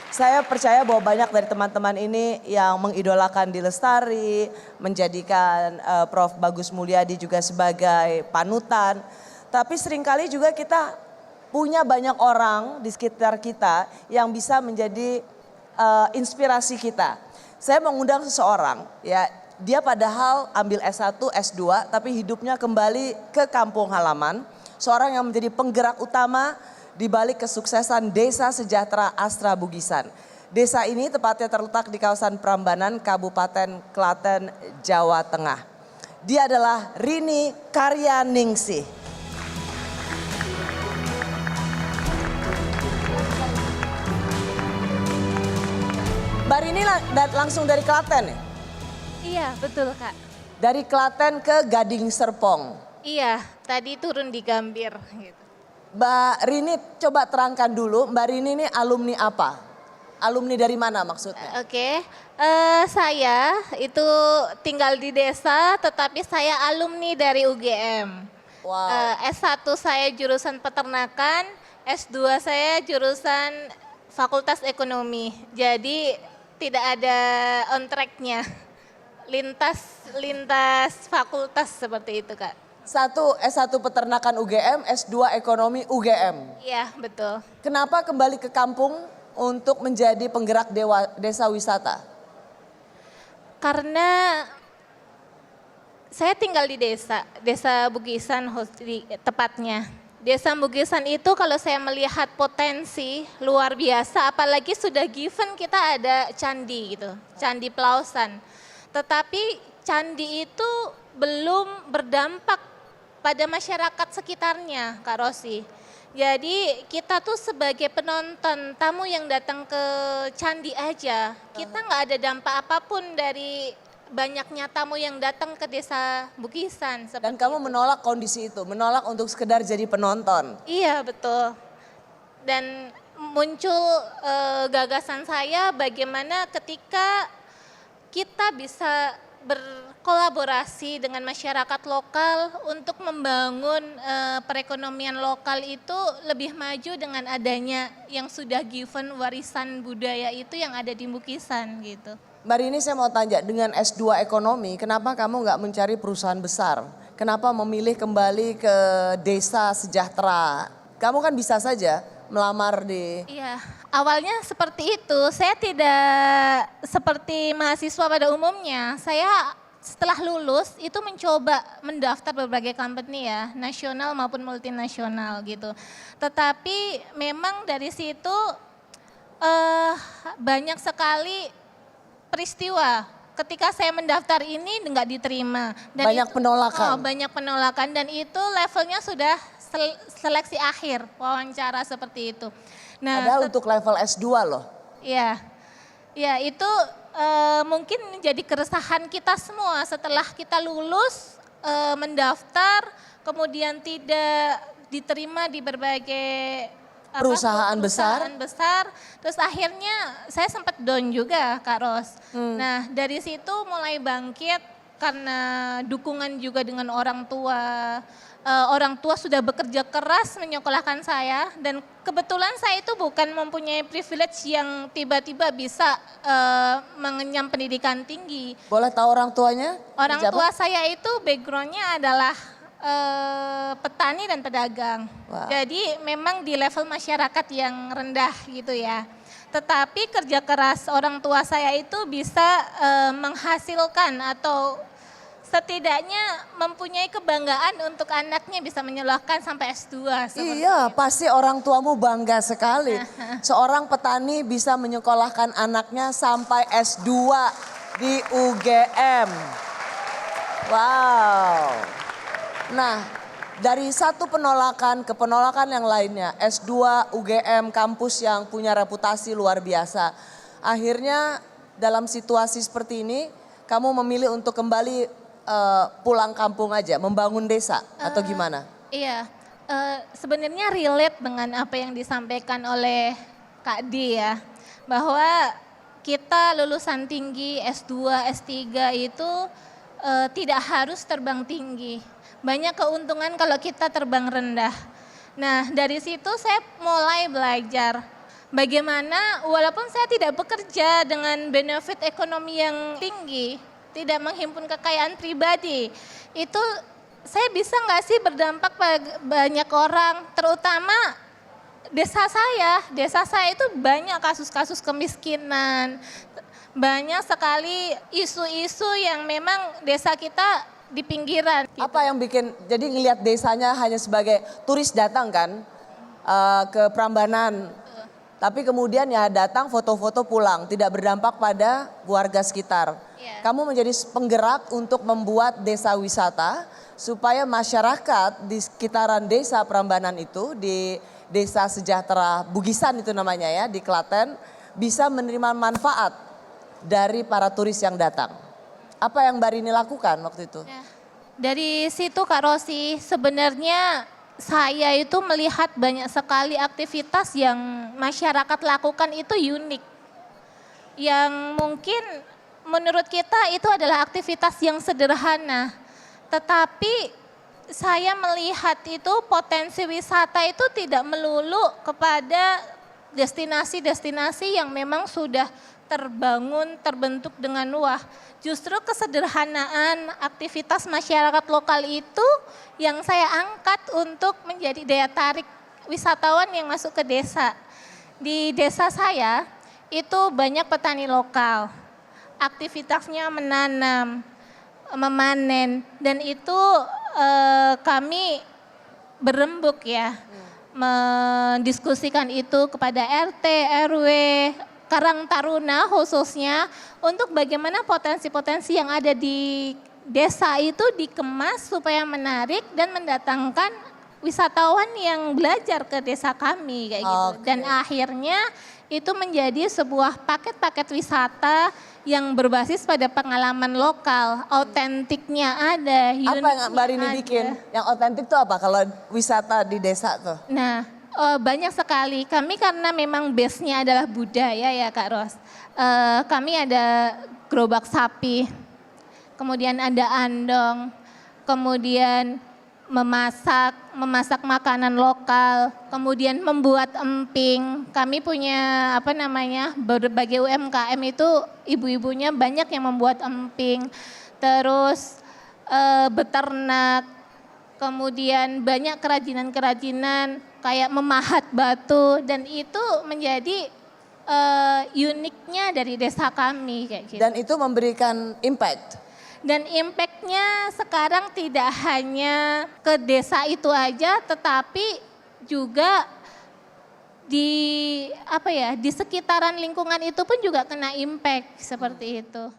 Saya percaya bahwa banyak dari teman-teman ini yang mengidolakan Di Lestari, menjadikan Prof. Bagus Mulyadi juga sebagai panutan. Tapi seringkali juga kita punya banyak orang di sekitar kita yang bisa menjadi inspirasi kita. Saya mengundang seseorang, ya dia padahal ambil S1, S2, tapi hidupnya kembali ke kampung halaman. Seorang yang menjadi penggerak utama di balik kesuksesan Desa Sejahtera Astra Bugisan. Desa ini tepatnya terletak di kawasan Prambanan, Kabupaten Klaten, Jawa Tengah. Dia adalah Rini Karyaningsih. Mbak Rini langsung dari Klaten ya? Iya, betul Kak. Dari Klaten ke Gading Serpong. Iya, tadi turun di Gambir gitu. Mbak Rini coba terangkan dulu, Mbak Rini ini alumni apa? Alumni dari mana maksudnya? Oke, saya itu tinggal di desa tetapi saya alumni dari UGM. Wow. S1 saya jurusan peternakan, S2 saya jurusan Fakultas Ekonomi. Jadi tidak ada on track-nya. Lintas fakultas seperti itu Kak. S1 peternakan UGM, S2 ekonomi UGM. Iya, betul. Kenapa kembali ke kampung untuk menjadi penggerak desa wisata? Karena saya tinggal di desa Bugisan tepatnya. Desa Bugisan itu kalau saya melihat potensi luar biasa, apalagi sudah given kita ada candi gitu, Candi Pelausan. Tetapi candi itu belum berdampak pada masyarakat sekitarnya, Kak Rosi. Jadi kita tuh sebagai penonton, tamu yang datang ke candi aja, kita nggak ada dampak apapun dari banyaknya tamu yang datang ke desa Bugisan. Dan kamu menolak kondisi itu, menolak untuk sekedar jadi penonton. Iya betul. Dan muncul gagasan saya bagaimana ketika kita bisa berkolaborasi dengan masyarakat lokal untuk membangun perekonomian lokal itu lebih maju dengan adanya yang sudah given warisan budaya itu yang ada di Bugisan gitu. Mbak Rini saya mau tanya, dengan S2 ekonomi kenapa kamu nggak mencari perusahaan besar? Kenapa memilih kembali ke desa sejahtera? Kamu kan bisa saja melamar di... Iya, awalnya seperti itu. Saya tidak seperti mahasiswa pada umumnya. Saya setelah lulus itu mencoba mendaftar berbagai company ya, nasional maupun multinasional gitu. Tetapi memang dari situ banyak sekali peristiwa. Ketika saya mendaftar ini nggak diterima. Dan banyak penolakan. Banyak penolakan dan itu levelnya sudah seleksi akhir, wawancara seperti itu. Nah, padahal untuk level S2 loh. Iya, ya itu mungkin menjadi keresahan kita semua setelah kita lulus, mendaftar, kemudian tidak diterima di berbagai perusahaan besar. Terus akhirnya saya sempat down juga Kak Ros. Nah dari situ mulai bangkit karena dukungan juga dengan orang tua. Orang tua sudah bekerja keras menyekolahkan saya dan kebetulan saya itu bukan mempunyai privilege yang tiba-tiba bisa mengenyam pendidikan tinggi. Boleh tahu orang tuanya? Orang tua saya itu backgroundnya adalah petani dan pedagang. Wow. Jadi memang di level masyarakat yang rendah gitu ya. Tetapi kerja keras orang tua saya itu bisa menghasilkan atau setidaknya mempunyai kebanggaan untuk anaknya bisa menyekolahkan sampai S2. Iya, itu. Pasti orang tuamu bangga sekali. Seorang petani bisa menyekolahkan anaknya sampai S2 di UGM. Wow. Nah, dari satu penolakan ke penolakan yang lainnya, S2 UGM kampus yang punya reputasi luar biasa. Akhirnya dalam situasi seperti ini, kamu memilih untuk kembali pulang kampung aja, membangun desa atau gimana? Iya, sebenarnya relate dengan apa yang disampaikan oleh Kak Di ya. Bahwa kita lulusan tinggi S2, S3 itu tidak harus terbang tinggi. Banyak keuntungan kalau kita terbang rendah. Nah dari situ saya mulai belajar Bagaimana walaupun saya tidak bekerja dengan benefit ekonomi yang tinggi, tidak menghimpun kekayaan pribadi, itu saya bisa nggak sih berdampak pada banyak orang, terutama desa saya itu banyak kasus-kasus kemiskinan, banyak sekali isu-isu yang memang desa kita di pinggiran. Gitu. Apa yang bikin, jadi ngelihat desanya hanya sebagai turis datang kan ke Prambanan. Tapi kemudian ya datang foto-foto pulang, tidak berdampak pada warga sekitar. Iya. Kamu menjadi penggerak untuk membuat desa wisata supaya masyarakat di sekitaran desa Prambanan itu, di Desa Sejahtera Bugisan itu namanya ya, di Klaten, bisa menerima manfaat dari para turis yang datang. Apa yang Mbak Rini lakukan waktu itu? Ya. Dari situ Kak Rosi, sebenarnya saya itu melihat banyak sekali aktivitas yang masyarakat lakukan itu unik. Yang mungkin menurut kita itu adalah aktivitas yang sederhana. Tetapi saya melihat itu potensi wisata itu tidak melulu kepada destinasi-destinasi yang memang sudah terbentuk dengan wah. Justru kesederhanaan aktivitas masyarakat lokal itu yang saya angkat untuk menjadi daya tarik wisatawan yang masuk ke desa. Di desa saya itu banyak petani lokal, aktivitasnya menanam, memanen, dan itu kami berembuk ya, mendiskusikan itu kepada RT, RW, Karang Taruna khususnya, untuk bagaimana potensi-potensi yang ada di desa itu dikemas supaya menarik dan mendatangkan wisatawan yang belajar ke desa kami kayak gitu. Oke. Dan akhirnya itu menjadi sebuah paket-paket wisata yang berbasis pada pengalaman lokal, autentiknya ada. Apa yang Mbak Rini uniknya bikin? ada. Yang otentik tuh apa kalau wisata di desa tuh? Nah, banyak sekali. Kami karena memang base-nya adalah budaya ya Kak Ros. Kami ada gerobak sapi, kemudian ada andong, kemudian memasak makanan lokal, kemudian membuat emping. Kami punya berbagai UMKM itu ibu-ibunya banyak yang membuat emping. Terus beternak, kemudian banyak kerajinan-kerajinan kayak memahat batu, dan itu menjadi uniknya dari desa kami kayak gitu. Dan itu memberikan impact. Dan impactnya sekarang tidak hanya ke desa itu aja, tetapi juga di sekitaran lingkungan itu pun juga kena impact seperti itu.